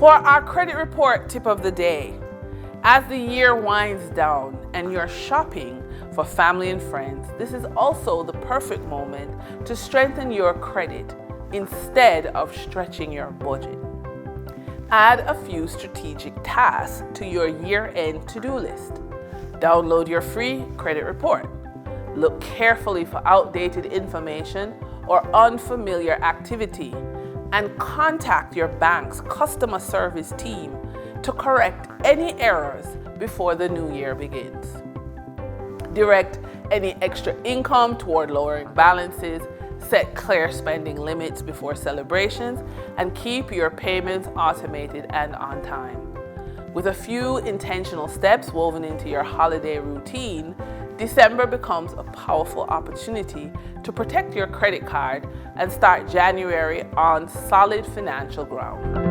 For our credit report tip of the day, as the year winds down and you're shopping for family and friends, this is also the perfect moment to strengthen your credit instead of stretching your budget. Add a few strategic tasks to your year-end to-do list. Download your free credit report. Look carefully for outdated information or unfamiliar activity, and contact your bank's customer service team to correct any errors before the new year begins. Direct any extra income toward lowering balances, set clear spending limits before celebrations, and keep your payments automated and on time. With a few intentional steps woven into your holiday routine, December becomes a powerful opportunity to protect your credit card and start January on solid financial ground.